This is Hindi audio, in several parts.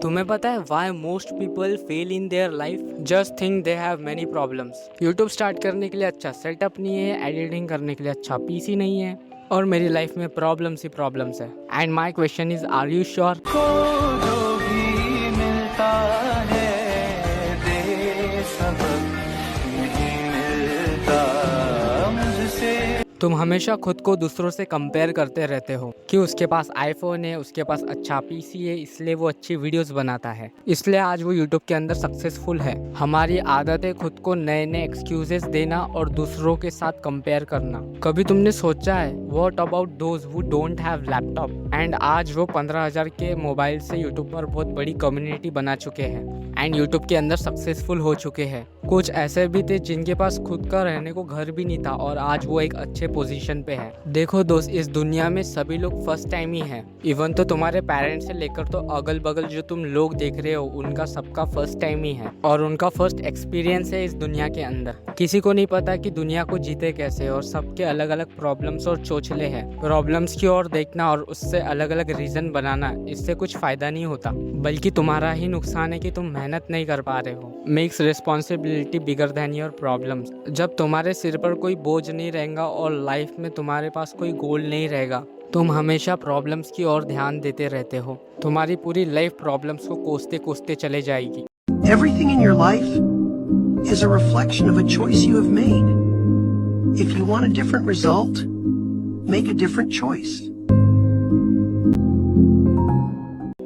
तुम्हें पता है why most people fail in their life? Just think they have many problems. YouTube start करने के लिए अच्छा सेटअप नहीं है, एडिटिंग करने के लिए अच्छा पीसी नहीं है, और मेरी लाइफ में प्रॉब्लम्स ही प्रॉब्लम्स है। And my question is, are you sure? को जो भी मिलता है दे सबक नहीं मिलता मुझसे। तुम हमेशा खुद को दूसरों से कंपेयर करते रहते हो कि उसके पास आईफोन है, उसके पास अच्छा पीसी है, इसलिए वो अच्छी वीडियोस बनाता है, इसलिए आज वो यूट्यूब के अंदर सक्सेसफुल है। हमारी आदत है खुद को नए नए एक्सक्यूजेस देना और दूसरों के साथ कंपेयर करना। कभी तुमने सोचा है what about those who don't have laptop and आज वो 15,000 के मोबाइल से यूट्यूब पर बहुत बड़ी कम्युनिटी बना चुके हैं एंड यूट्यूब के अंदर सक्सेसफुल हो चुके हैं। कुछ ऐसे भी थे जिनके पास खुद का रहने को घर भी नहीं था और आज वो एक अच्छे पोजीशन पे है। देखो दोस्त, इस दुनिया में सभी लोग फर्स्ट टाइम ही हैं। इवन तो तुम्हारे पेरेंट्स से लेकर तो अगल बगल जो तुम लोग देख रहे हो उनका सबका फर्स्ट टाइम ही है और उनका फर्स्ट एक्सपीरियंस है इस दुनिया के अंदर। किसी को नहीं पता कि दुनिया को जीते कैसे और सबके अलग अलग प्रॉब्लम्स और चोचले हैं। प्रॉब्लम्स की ओर देखना और उससे अलग अलग रीजन बनाना, इससे कुछ फायदा नहीं होता, बल्कि तुम्हारा ही नुकसान है कि तुम मेहनत नहीं कर पा रहे हो। Makes responsibility bigger than your problems. जब तुम्हारे सिर पर कोई बोझ नहीं रहेगा और लाइफ में तुम्हारे पास कोई गोल नहीं रहेगा, तुम हमेशा प्रॉब्लम्स की ओर ध्यान देते रहते हो। तुम्हारी पूरी लाइफ प्रॉब्लम्स को कोसते कोसते चले जाएगी। Everything in your life is a reflection of a choice you have made. If you want a different result, make a different choice.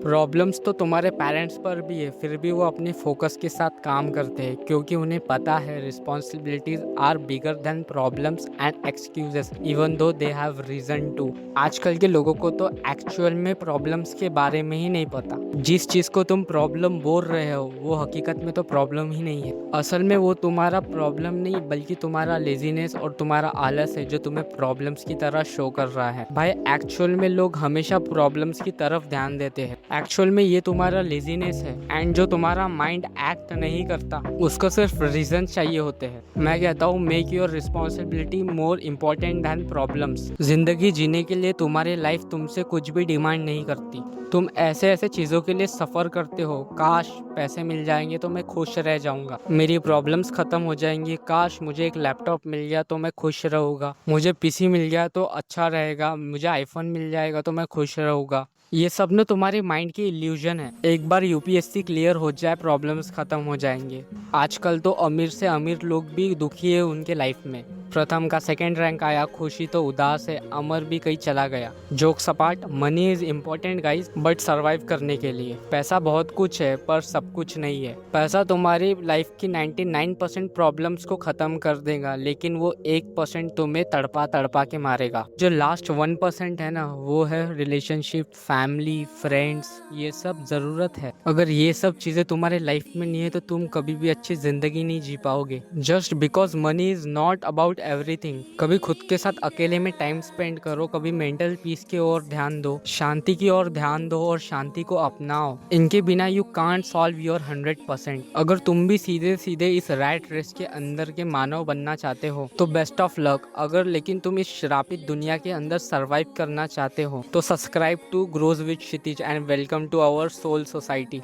Problems तो तुम्हारे पेरेंट्स पर भी है, फिर भी वो अपने फोकस के साथ काम करते हैं क्योंकि उन्हें पता है responsibilities are bigger than problems and excuses even though they have reason to. आजकल के लोगों को तो एक्चुअल में प्रॉब्लम्स के बारे में ही नहीं पता। जिस चीज़ को तुम प्रॉब्लम बोल रहे हो वो हकीकत में तो प्रॉब्लम ही नहीं है। असल में वो तुम्हारा प्रॉब्लम नहीं बल्कि तुम्हारा लेजीनेस और तुम्हारा आलस है जो तुम्हें प्रॉब्लम्स की तरह शो कर रहा है। भाई एक्चुअल में लोग हमेशा प्रॉब्लम्स की तरफ ध्यान देते हैं, एक्चुअल में ये तुम्हारा लेजीनेस है। एंड जो तुम्हारा माइंड एक्ट नहीं करता उसको सिर्फ रीजन चाहिए होते हैं। मैं कहता हूँ make your responsibility more important than problems. जिंदगी जीने के लिए तुम्हारी लाइफ तुमसे कुछ भी डिमांड नहीं करती। तुम ऐसे ऐसे चीज़ों के लिए सफ़र करते हो, काश पैसे मिल जाएंगे तो मैं खुश रह जाऊंगा, मेरी प्रॉब्लम्स ख़त्म हो जाएंगी, काश मुझे एक लैपटॉप मिल गया तो मैं खुश रहूँगा, मुझे पीसी मिल गया तो अच्छा रहेगा, मुझे आईफोन मिल जाएगा तो मैं खुश रहूँगा। ये सब ना तुम्हारे माइंड की इल्यूजन है। एक बार यूपीएससी क्लियर हो जाए प्रॉब्लम्स खत्म हो जाएंगे। आजकल तो अमीर से अमीर लोग भी दुखी है उनके लाइफ में। प्रथम का सेकंड रैंक आया, खुशी तो उदास है, अमर भी कहीं चला गया। जोक सपाट, money is important guys but survive करने के लिए। पैसा बहुत कुछ है पर सब कुछ नहीं है। पैसा तुम्हारी लाइफ की 99% प्रॉब्लम्स को खत्म कर देगा लेकिन वो 1% तुम्हें तड़पा तड़पा के मारेगा। जो लास्ट 1% है ना वो है रिलेशनशिप, फैमिली, फ्रेंड्स, ये सब ज़रूरत है। अगर ये सब चीज़ें तुम्हारे लाइफ में नहीं है तो तुम कभी भी अच्छी ज़िंदगी नहीं जी पाओगे। Just because money is not about everything. कभी खुद के साथ अकेले में टाइम स्पेंड करो, कभी मेंटल पीस की ओर ध्यान दो, शांति की ओर ध्यान दो और शांति को अपनाओ। इनके बिना यू कांट सॉल्व योर 100%। अगर तुम भी सीधे सीधे इस रैट रेस के अंदर के मानव बनना चाहते हो तो बेस्ट ऑफ लक। अगर लेकिन तुम इस श्रापित दुनिया के अंदर सर्वाइव करना चाहते हो तो subscribe to grows with Kshitij and welcome to our soul society.